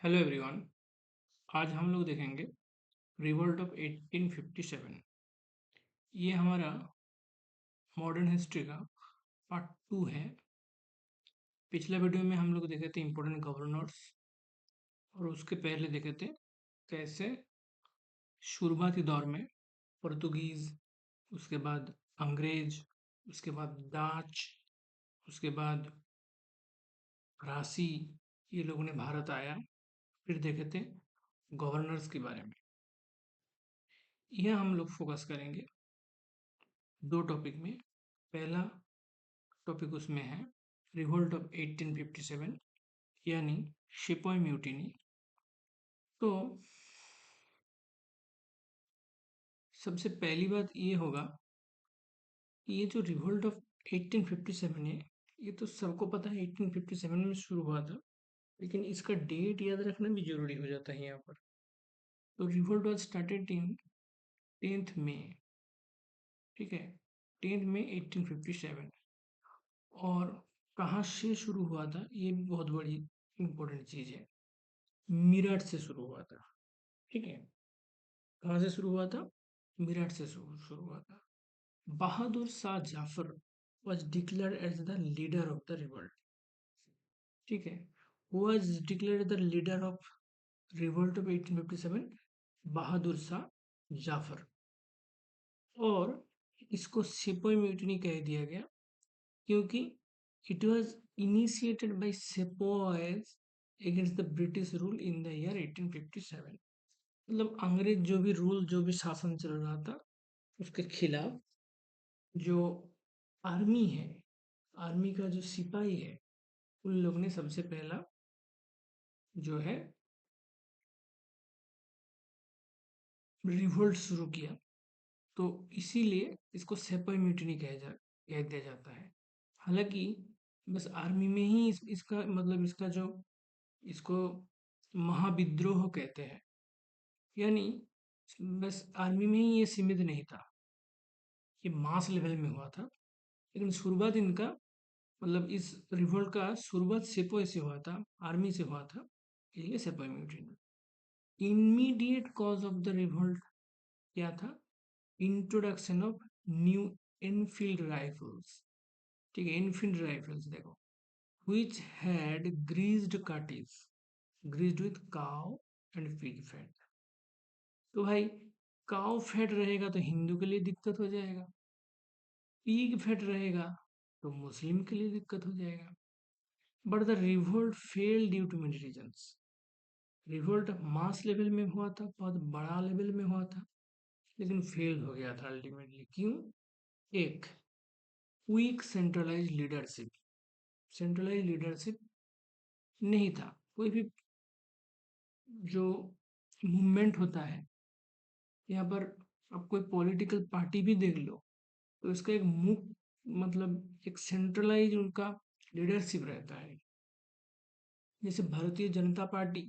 Hello everyone. आज हम लोग देखेंगे रिवोल्ट ऑफ 1857। ये हमारा मॉडर्न हिस्ट्री का पार्ट 2 है। पिछला वीडियो में हम लोग देखे थे इम्पोर्टेंट गवर्नर्स, और उसके पहले देखे थे कैसे शुरुआती दौर में पोर्तुगीज, उसके बाद अंग्रेज, उसके बाद डाच, उसके बाद फरासी, ये लोगों ने भारत आया। फिर देखे थे गवर्नर्स के बारे में। यह हम लोग फोकस करेंगे दो टॉपिक में। पहला टॉपिक उसमें है रिवोल्ट ऑफ 1857 यानी शिपोई म्यूटिनी। तो सबसे पहली बात ये होगा कि ये जो रिवोल्ट ऑफ 1857 है, ये तो सबको पता है 1857 में शुरू हुआ था, लेकिन इसका डेट याद रखना भी जरूरी हो जाता है यहाँ पर। तो revolt was started in 10th मई, ठीक है, 10th मई 1857। और कहाँ से शुरू हुआ था ये भी बहुत बड़ी इंपॉर्टेंट चीज़ है। मीरठ से शुरू हुआ था, ठीक है। कहाँ से शुरू हुआ था? मेरठ से शुरू हुआ था। बहादुर Shah Jafar was declared as the leader of the revolt, ठीक है। Who was declared the leader of revolt of 1857? बहादुर शाह जाफर। और इसको सिपोई म्यूटिनी कह दिया गया क्योंकि it was initiated by sepoys against the British rule in the year 1857। मतलब अंग्रेज जो भी शासन चल रहा था उसके खिलाफ जो आर्मी है, आर्मी का जो सिपाही है, उन लोग ने सबसे पहला जो है रिवोल्ट शुरू किया। तो इसीलिए इसको सेपई म्यूटिनी कह दिया जाता है। हालांकि बस आर्मी में ही इसका मतलब इसका जो इसको महाविद्रोह कहते हैं, यानी बस आर्मी में ही ये सीमित नहीं था, ये मास लेवल में हुआ था। लेकिन शुरुआत इनका मतलब इस रिवोल्ट का शुरुआत सिपोई से हुआ था, आर्मी से हुआ था, इसलिए सिपाही mutiny. Immediate cause of the revolt क्या था? Introduction of new Enfield rifles, ठीक है। एनफील्ड राइफल्स देखो, which had greased cartridge, greased with cow and pig fat। तो भाई काउ फैट रहेगा तो हिंदू के लिए दिक्कत हो जाएगा, पीग फैट रहेगा तो मुस्लिम के लिए दिक्कत हो जाएगा। But the revolt fail due to many reasons. Revolt mass level में हुआ था, बहुत बड़ा लेवल में हुआ था, लेकिन फेल हो गया था अल्टीमेटली। क्यों? एक, weak centralize leadership. Centralize leadership नहीं था। कोई भी जो मूवमेंट होता है, यहाँ पर आप कोई पॉलिटिकल पार्टी भी देख लो, तो इसका एक मुख्य मतलब एक सेंट्रलाइज उनका लीडरशिप रहता है। जैसे भारतीय जनता पार्टी,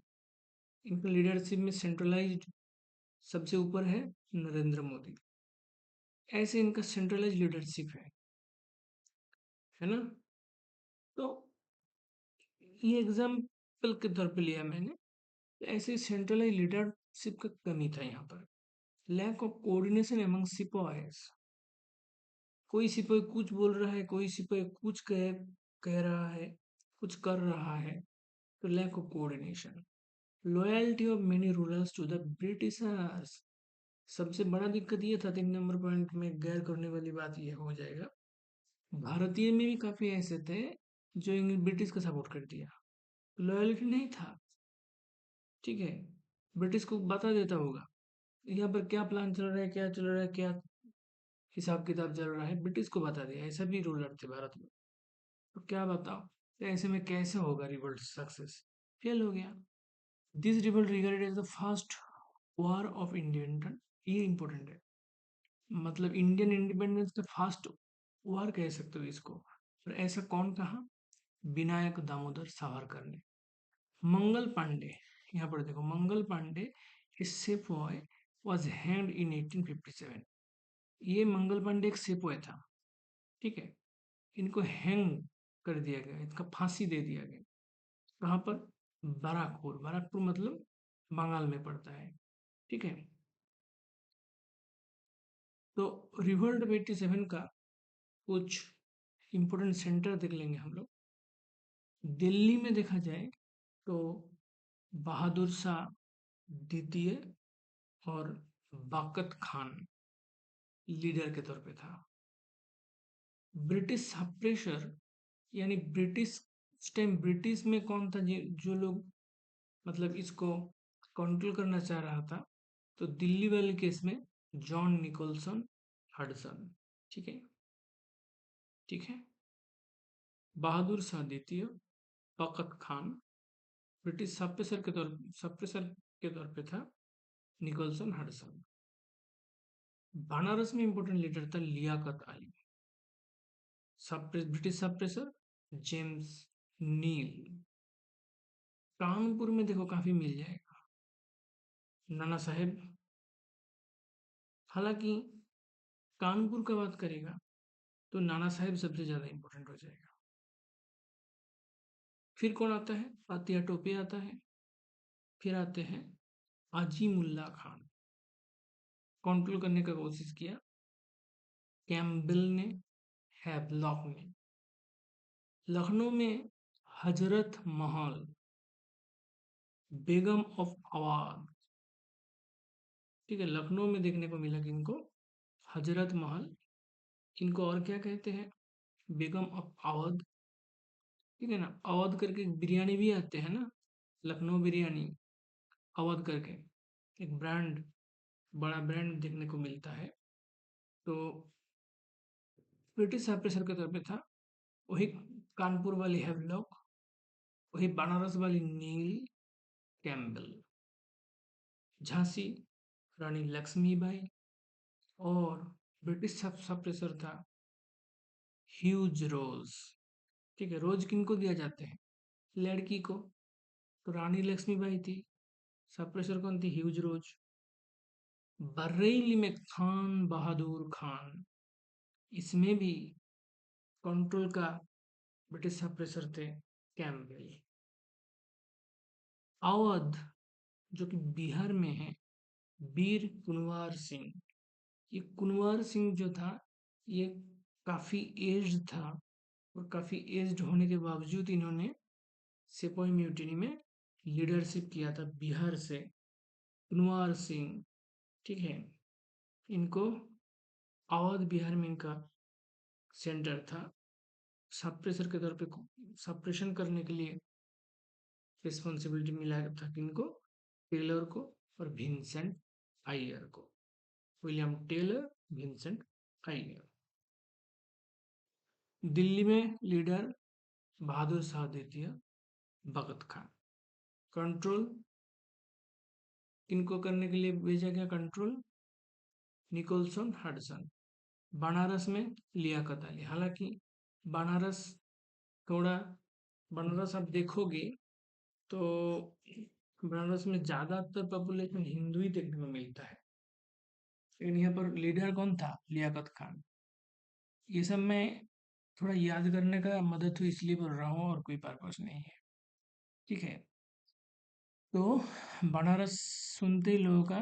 इनका लीडरशिप में सेंट्रलाइज्ड सबसे ऊपर है नरेंद्र मोदी। ऐसे इनका सेंट्रलाइज लीडरशिप है ना। तो ये एग्जाम्पल के तौर पे लिया मैंने। ऐसे सेंट्रलाइज लीडरशिप का कमी था यहाँ पर। लैक ऑफ कोऑर्डिनेशन एमंग सिपाहीज। कोई सिपाही कुछ बोल रहा है, कोई सिपाही कुछ कह रहा है, कुछ कर रहा है, तो lack of coordination. Loyalty of many rulers to the Britishers. सबसे बड़ा दिक्कत ये था, 3 नंबर पॉइंट में गैर करने वाली बात ये हो जाएगा। भारतीय में भी काफी ऐसे थे जो ब्रिटिश का सपोर्ट कर दिया, लॉयल्टी नहीं था, ठीक है। ब्रिटिश को बता देता होगा यहाँ पर क्या प्लान चल रहा है, क्या चल रहा है, क्या हिसाब किताब चल रहा है, ब्रिटिश को बता दिया। ऐसा भी रूलर थे भारत में। तो क्या बताओ, तो ऐसे में कैसे होगा रिवोल्ट सक्सेस? फेल हो गया। This revolt regarded as the first war of independence. ये इंपॉर्टेंट है, मतलब इंडियन इंडिपेंडेंस का फर्स्ट वॉर कह सकते हो इसको। और ऐसा कौन कहा? विनायक दामोदर सावरकर ने। मंगल पांडे, यहाँ पर देखो, मंगल पांडे इस सेपॉय वॉज हैंग्ड इन 1857। ये मंगल पांडे एक सेपॉय था, ठीक है। इनको हैंग कर दिया गया, इनका फांसी दे दिया गया। कहाँ पर? बाराकपुर, बाराकपुर मतलब बंगाल में पड़ता है। ठीक है, तो रिवोल्ट ऑफ 87 का कुछ इम्पोर्टेंट सेंटर देख लेंगे हम लोग। दिल्ली में देखा जाए तो बहादुर शाह द्वितीय और बाकत खान लीडर के तौर पे था। ब्रिटिश सप्रेशर यानी ब्रिटिश, उस टाइम ब्रिटिश में कौन था जो लोग मतलब इसको कंट्रोल करना चाह रहा था, तो दिल्ली वाले केस में जॉन निकोलसन हडसन। ठीक है, ठीक है। बहादुर शाह द्वितीय, बकत खान ब्रिटिश सप्रेसर के तौर पे था, निकोलसन हडसन। बनारस में इंपॉर्टेंट लीडर था Liaquat Ali. British suppressor James Neill. Kanpur में देखो काफी मिल जाएगा, नाना साहेब। हालांकि कानपुर का बात करेगा तो नाना साहेब सबसे ज्यादा इंपॉर्टेंट हो जाएगा। फिर कौन आता है? तात्या टोपे आता है। फिर आते हैं अजीमुल्ला खान। कंट्रोल करने का कोशिश किया कैम्पबेल ने, हैवलॉक ने। लखनऊ में हजरत महल, बेगम ऑफ अवाद। ठीक है, लखनऊ में देखने को मिला कि इनको हजरत महल, इनको और क्या कहते हैं, बेगम ऑफ अवध। ठीक है ना, अवध करके एक बिरयानी भी आते हैं ना, लखनऊ बिरयानी, अवध करके एक ब्रांड, बड़ा ब्रांड देखने को मिलता है। तो ब्रिटिश ऑपरेशन के तौर पे था वही कानपुर वाली हैवलॉक, वही बनारस वाली नील कैम्पबेल। झांसी रानी लक्ष्मीबाई, और ब्रिटिश सप्रेसर था ह्यूज रोज। ठीक है, रोज किनको दिया जाते हैं? लड़की को। तो रानी लक्ष्मीबाई थी, सप्रेसर कौन थी? Huge Rose. बरेली में खान बहादुर खान, इसमें भी कंट्रोल का ब्रिटिश सप्रेसर थे कैम्पबेल। अवध जो कि बिहार में है, वीर कुंवर सिंह। ये कुंवर सिंह जो था, ये काफी एज्ड था, और काफी एज्ड होने के बावजूद इन्होंने सिपाही म्यूटिनी में लीडरशिप किया था बिहार से। कुंवर सिंह, ठीक है, इनको अवध बिहार में इनका सेंटर था। सप्रेसर के तौर पे सप्रेशन करने के लिए रिस्पॉन्सिबिलिटी मिला था किनको? टेलर को और विंसेंट आयर को। William Taylor, Vincent Eyre. Delhi में लीडर बहादुर शाह द्वितीय, भगत खान। कंट्रोल किनको करने के लिए भेजा गया? Control Nicolson Hudson. बनारस में लियाकत अली। हालांकि बनारस थोड़ा, बनारस आप देखोगे तो बनारस में ज्यादातर पॉपुलेशन हिंदू ही देखने को मिलता है, लेकिन यहाँ पर लीडर कौन था? लियाकत खान। ये सब मैं थोड़ा याद करने का मदद हुई इसलिए बोल रहा हूँ, और कोई पर्पस नहीं है। ठीक है, तो बनारस सुनते ही लोगों का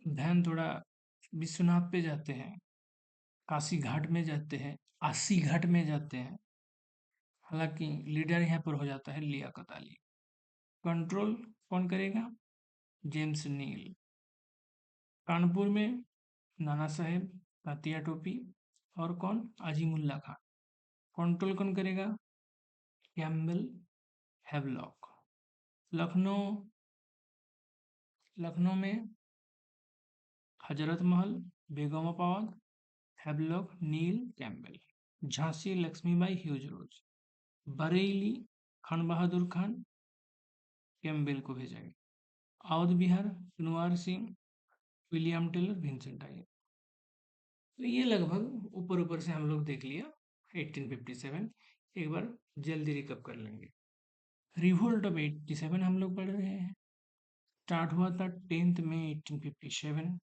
ध्यान थोड़ा विश्वनाथ पे जाते हैं, काशी घाट में जाते हैं, अस्सी घाट में जाते हैं। हालांकि लीडर यहाँ पर हो जाता है लियाकत अली। कंट्रोल कौन करेगा? James Neill. कानपुर में नाना साहेब, तात्या टोपी, और कौन? अजीमुल्ला खान। कंट्रोल कौन करेगा? Campbell, Havelock. लखनऊ, लखनऊ में हजरत महल, बेगम अपावद, Havelock, Neill Campbell. Jhansi Lakshmibai, Hugh Rose. Bareilly Khan Bahadur Khan, Campbell को भेजा गया। Awadh Bihar Kunwar Singh, William Taylor, Vincent Eyre. तो ये लगभग ऊपर ऊपर से हम लोग देख लिया 1857। एक बार जल्दी रिकप कर लेंगे। रिवोल्ट ऑफ 87 हम लोग पढ़ रहे हैं। स्टार्ट हुआ था 10 मई 1857।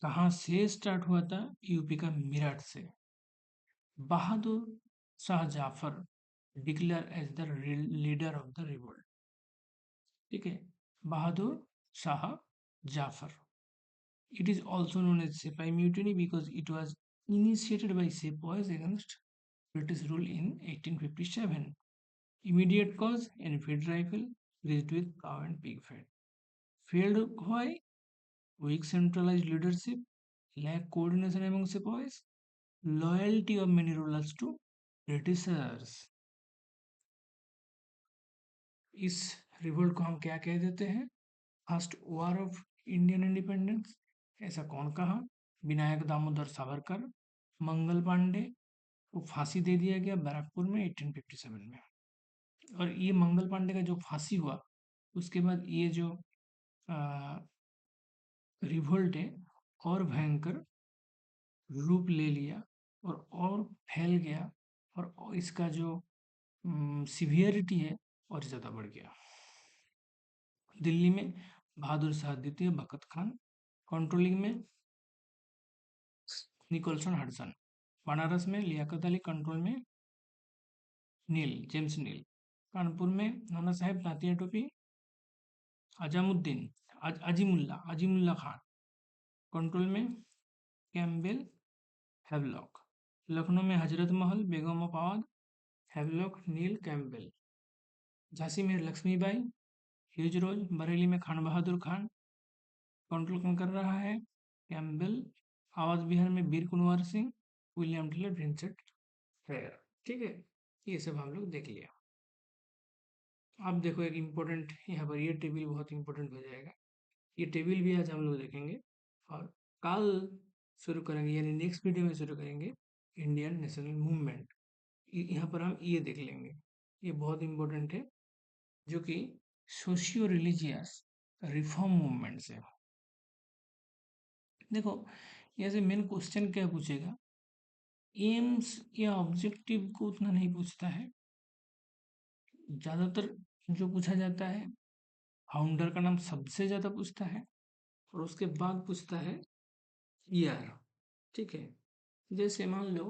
कहाँ से स्टार्ट हुआ था? यूपी का मेरठ से। Bahadur Shah Zafar declared as the leader of the revolt. ठीक है, Bahadur Shah Zafar. It is also known as Sepoy Mutiny because it was initiated by sepoys against British rule in 1857. Immediate cause: Enfield rifle greased with cow and pig fat. Failed why? Weak centralized leadership, lack coordination among sepoys, loyalty of many rulers to Britishers. इस revolt को हम क्या कह देते हैं? First war of Indian independence. ऐसा कौन कहा? विनायक दामोदर सावरकर, मंगल पांडे को फांसी दे दिया गया बैरकपुर में 1857 में। और ये मंगल पांडे का जो फांसी हुआ उसके बाद ये जो रिवोल्ट है और भयंकर रूप ले लिया और फैल गया और इसका जो सिवियरिटी है और ज़्यादा बढ़ गया। दिल्ली में बहादुर शाह द्वितीय बखत खान कंट्रोलिंग में निकोलसन हडसन। बनारस में लियाकत अली कंट्रोल में नील जेम्स नील। कानपुर में नाना साहेब तांतिया टोपी अजामुद्दीन अजीमुल्ला खान कंट्रोल में कैम्पबेल हैवलॉक। लखनऊ में Hazrat Mahal Begum of Awadh Havelock Neill Campbell. Jhansi में लक्ष्मीबाई ह्यूज रोज। बरेली में खान बहादुर खान कंट्रोल कौन कर रहा है? कैम्पबेल। आवाज बिहार में Veer Kunwar Singh William Taylor Vincent Eyre. ठीक है, ये सब हम लोग देख लिया। अब देखो एक इम्पोर्टेंट यहाँ पर ये टेबल बहुत इम्पोर्टेंट हो जाएगा। ये टेबल भी आज हम लोग देखेंगे और कल शुरू करेंगे यानी नेक्स्ट वीडियो में शुरू करेंगे इंडियन नेशनल मूवमेंट। यहाँ पर हम ये देख लेंगे, ये बहुत इम्पोर्टेंट है जो कि सोशियो रिलीजियस रिफॉर्म मूवमेंट है। देखो यहाँ से मेन क्वेश्चन क्या पूछेगा? एम्स या ऑब्जेक्टिव को उतना नहीं पूछता है, ज़्यादातर जो पूछा जाता है फाउंडर का नाम सबसे ज़्यादा पूछता है और उसके बाद पूछता है ईयर। ठीक है, जैसे मान लो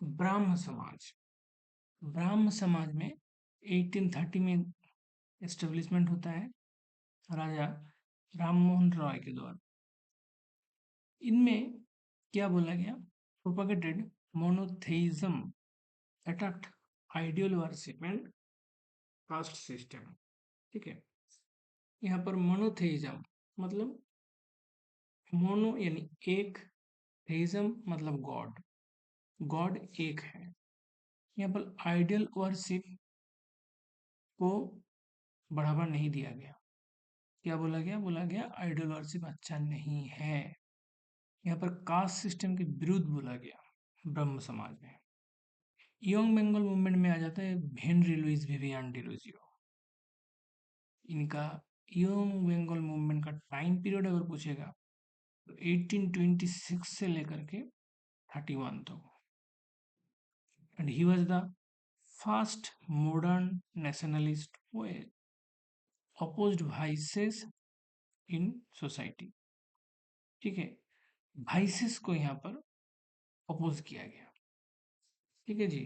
ब्राह्म समाज। ब्राह्म समाज में 1830 में एस्टेब्लिशमेंट होता है राजा राम मोहन रॉय के द्वारा। इनमें क्या बोला गया? Propagated monotheism, attacked ideal worship and caste system. ठीक है, यहाँ पर मोनोथेइज्म मतलब मोनो यानी एक, थेइज्म मतलब गॉड, गॉड एक है। यहाँ पर आइडियल वर्शिप को बढ़ावा नहीं दिया गया। क्या बोला गया? बोला गया आइडियल वर्शिप अच्छा नहीं है। यहाँ पर कास्ट सिस्टम के विरुद्ध बोला गया ब्रह्म समाज में। यंग बंगाल मूवमेंट में आ जाता है हेनरी लुइस विवियन डिरोजियो। इनका यंग बंगाल मूवमेंट का टाइम पीरियड अगर पूछेगा तो 1826 से लेकर के 31 तक। And he was the first modern nationalist poet opposed vices in society. ठीक है, वाइसेस को यहाँ पर अपोज किया गया। ठीक है जी,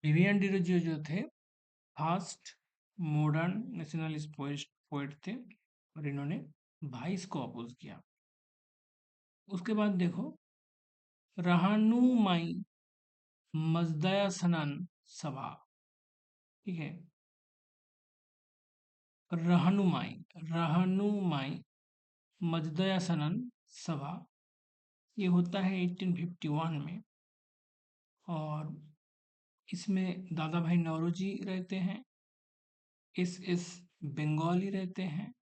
विवियन डिरोजियो जो थे फर्स्ट मॉडर्न नेशनलिस्ट पोएट थे और इन्होंने वाइस को अपोज किया। उसके बाद देखो रहानुमाई मजदया सनन सभा। ठीक है, रहनुमाई रहनुमाई मजदया सनन सभा ये होता है 1851 में और इसमें दादा भाई नौरोजी रहते हैं, एस बंगाली रहते हैं।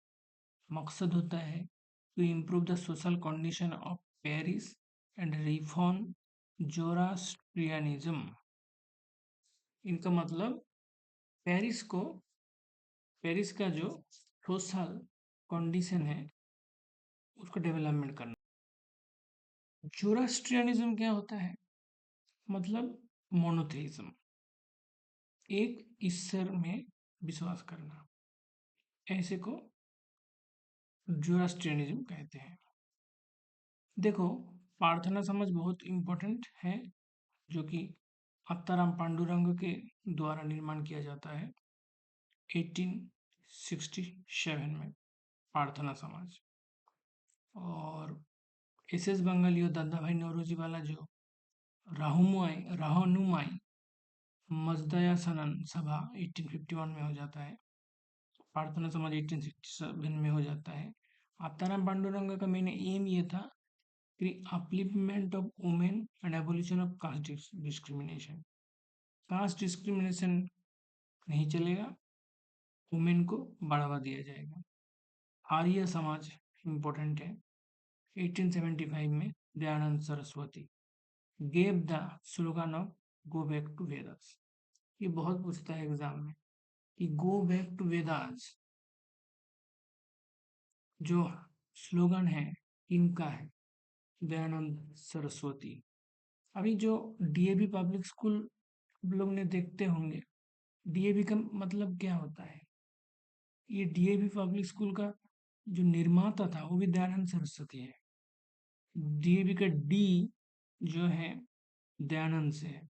मकसद होता है to improve the social condition of Parsis and reform Zoroastrianism. इनका मतलब पेरिस का जो सोशल कंडीशन है उसको डेवलपमेंट करना। जोरास्ट्रियनिज्म क्या होता है? मतलब मोनोथेइज्म, एक ईश्वर में विश्वास करना, ऐसे को जोरास्ट्रियनिज्म कहते हैं। देखो प्रार्थना समाज बहुत इम्पोर्टेंट है जो कि आत्ताराम पांडुरंग के द्वारा निर्माण किया जाता है 1867 में, प्रार्थना समाज। और एस बंगाली और दादा भाई नौरोजी वाला जो राहनुमाई मजदया सनन सभा 1851 में हो जाता है, प्रार्थना समाज 1867 में हो जाता है। आत्ताराम पांडुरंग का मेन एम ये था कि upliftment of women and abolition of caste discrimination. Caste discrimination नहीं चलेगा, वुमेन को बढ़ावा दिया जाएगा। आर्य समाज इम्पोर्टेंट है। 1875 में Dayanand Saraswati gave the slogan of go back to Vedas. ये बहुत पूछता है एग्जाम में कि गो बैक टू वेदास जो स्लोगन है किनका है? दयानंद सरस्वती। अभी जो डीएवी पब्लिक स्कूल लोग ने देखते होंगे, डीएवी का मतलब क्या होता है? ये डीएवी पब्लिक स्कूल का जो निर्माता था वो भी दयानंद सरस्वती है। डीएवी का डी जो है दयानंद से है।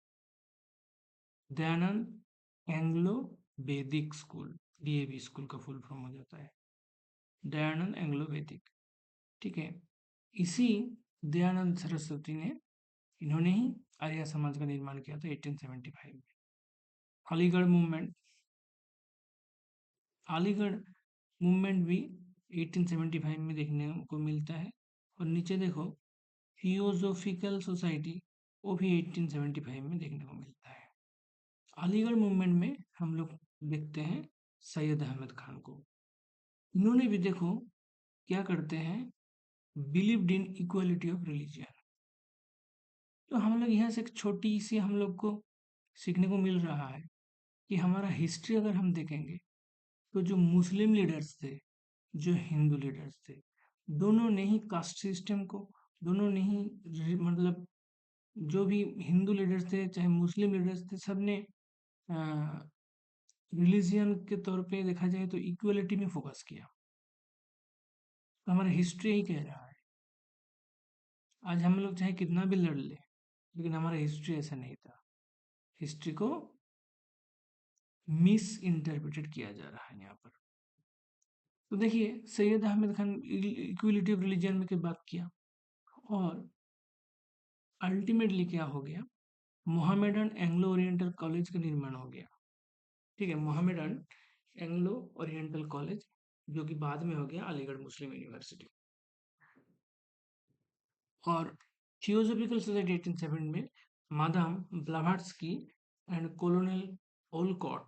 दयानंद एंग्लो वैदिक स्कूल, डीएवी स्कूल का फुल फॉर्म हो जाता है दयानंद एंग्लो वैदिक। ठीक है, इसी दयानंद सरस्वती ने, इन्होंने ही आर्य समाज का निर्माण किया था 1875 में। अलीगढ़ मूवमेंट, अलीगढ़ मूवमेंट भी 1875 में देखने को मिलता है। और नीचे देखो थियोसॉफिकल सोसाइटी, वो भी 1875 में देखने को मिलता है। अलीगढ़ मूवमेंट में हम लोग देखते हैं सैयद अहमद खान को। इन्होंने भी देखो क्या करते हैं, believed in equality of religion. तो हम लोग यहाँ से एक छोटी सी हम लोग को सीखने को मिल रहा है कि हमारा हिस्ट्री अगर हम देखेंगे तो जो मुस्लिम लीडर्स थे, जो हिंदू लीडर्स थे, दोनों ने ही कास्ट सिस्टम को, दोनों ने ही मतलब जो भी हिंदू लीडर्स थे चाहे मुस्लिम लीडर्स थे, सबने रिलीजियन के तौर पे देखा जाए तो इक्वलिटी में फोकस किया। तो हमारा हिस्ट्री ही कह रहा है। आज हम लोग चाहे कितना भी लड़ ले, लेकिन हमारा हिस्ट्री ऐसा नहीं था। हिस्ट्री को मिस इंटरप्रेटेड किया जा रहा है यहाँ पर। तो देखिए Syed Ahmad Khan equality of religion में की बात किया, और अल्टीमेटली क्या हो गया, मोहम्मदन एंग्लो ओरिएंटल कॉलेज का निर्माण हो गया। ठीक है, मोहम्मदन एंग्लो ओरिएंटल कॉलेज जो कि बाद में हो गया अलीगढ़ मुस्लिम यूनिवर्सिटी। और थियोसॉफिकल सोसाइटी 1870 में मादाम ब्लावाट्स्की एंड कॉलोनल ओलकॉट,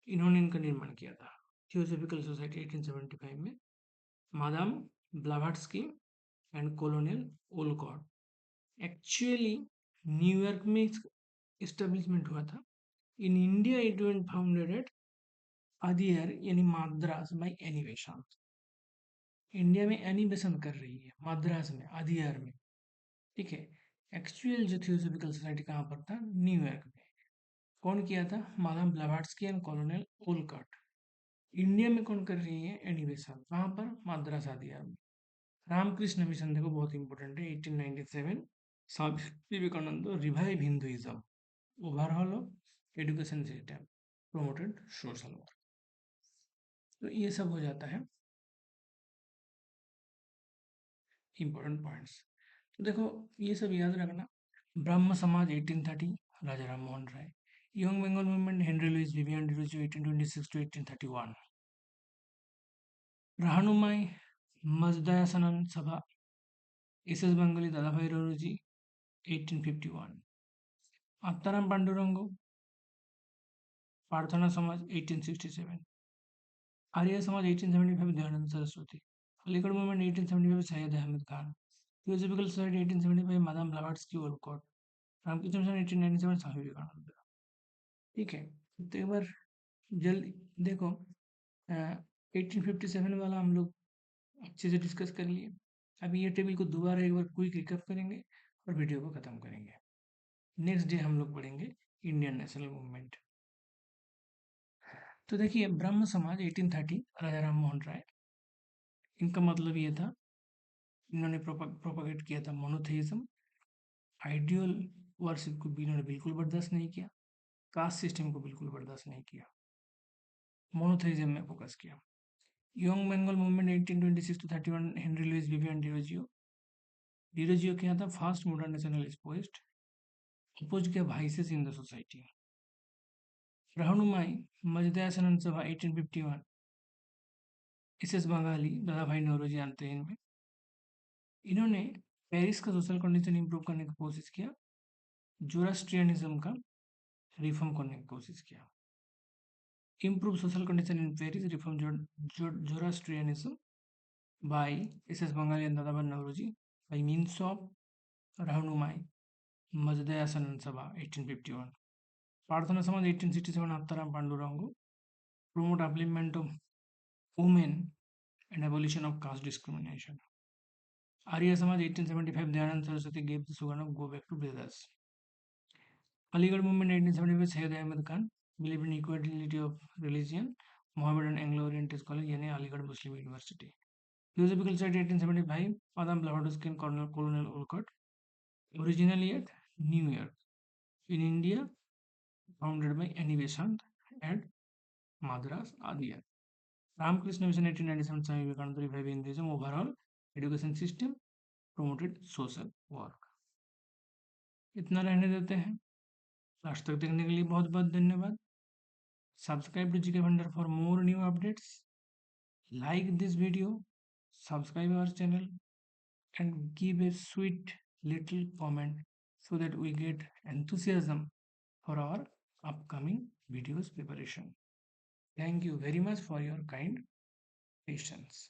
इन्होंने इनका निर्माण किया था। थियोसॉफिकल सोसाइटी 1875 में Madame Blavatsky and Colonel Olcott. Actually New York में इस्टेब्लिशमेंट हुआ था। In India it was founded at Adyar यानी Madras by Annie Besant. India में एनी बेसंत कर रही है, मद्रास में अदियर में। ठीक है, एक्चुअल जो थियोसॉफिकल सोसाइटी कहाँ पर था, न्यूयॉर्क में। कौन किया था, Madame Blavatsky and Colonel Olcott. India में कौन कर रही है, एनी बेसंत, कहाँ पर, मद्रास अदियर में। रामकृष्ण मिशन देखो बहुत इंपॉर्टेंट है, 1897 Swami Vivekananda revive Hinduism, overall education system, promoted social work. तो ये सब हो जाता है इंपॉर्टेंट पॉइंट्स। तो देखो ये सब याद रखना। Brahmo Samaj 1830 Raja Ram Mohan Roy. Young Bengal movement Henry Louis Vivian Derozio 1826 to 1831। Rahnumai Mazdayasnan Sabha S S Bengali Dadabhai Naoroji 1851। Atmaram Pandurang Prarthana Samaj 1867। Arya Samaj 1875 Dayanand Saraswati. Aligarh movement 1875 Syed Ahmad Khan. Theosophical society 1875 Madame Blavatsky Olcott. Ramakrishna mission 1897 Swami Vivekananda. ठीक है, तो एक बार जल्दी देखो 1857 वाला हम लोग अच्छे से डिस्कस कर लिए। अभी ये टेबल को दोबारा एक बार क्विक रिकैप करेंगे और वीडियो को खत्म करेंगे। नेक्स्ट डे हम लोग पढ़ेंगे इंडियन नेशनल मूवमेंट। तो देखिए ब्रह्म समाज 1830 राजा राम मोहन राय, इनका मतलब ये था, इन्होंने प्रोपागेट किया था मोनोथेइज्म, आइडियल वर्शिप को भी इन्होंने बिल्कुल बर्दाश्त नहीं किया, कास्ट सिस्टम को बिल्कुल बर्दाश्त नहीं किया, मोनोथेइज्म में फोकस किया। Young Bengal movement 1826 to 31, Henry Louis Vivian Derozio. Derozio क्या था? First modern nationalist poet, oppose किया vices in the society. Rahnumai Mazdayasnan सभा 1851, एस बंगाली, दादा भाई नौरोजी जानते हैं इनमें। इन्होंने पेरिस का सोशल कंडीशन इंप्रूव करने की कोशिश किया, जोरास्ट्रियनिज्म का रिफॉर्म करने की कोशिश किया। Improve social condition in Parsis, reform Zoroastrianism by S Bengali and Dadabhai Naoroji bye means of रहनुमाई मजदयासनंद सभा 1851, प्रार्थना Samaj 1867, आत्ताराम Pandurang, promote upliftment of women and abolition of caste discrimination. Arya Samaj 1875, Dayanand Saraswati gave the slogan of Go Back to Vedas. Aligarh movement 1875, Syed Ahmed Khan believed in equality of religion, Mohammedan Anglo-Oriental College यानी अलीगढ़ मुस्लिम university. Philosophical Society 1875, Adam Blavatsky and Colonel Olcott. Originally at New York, in India, founded by Annie Besant and Madras Adya. Ramakrishna Mission 1897, Swami Vivekananda revived Hinduism, overall education system, promoted social work। इतना रहने देते हैं। Last तक देखने के लिए बहुत बहुत धन्यवाद। सब्सक्राइब टू जीके भंडार for more new updates. Like this video, subscribe our channel and give a sweet little comment so that we get enthusiasm for our upcoming videos preparation. Thank you very much for your kind patience.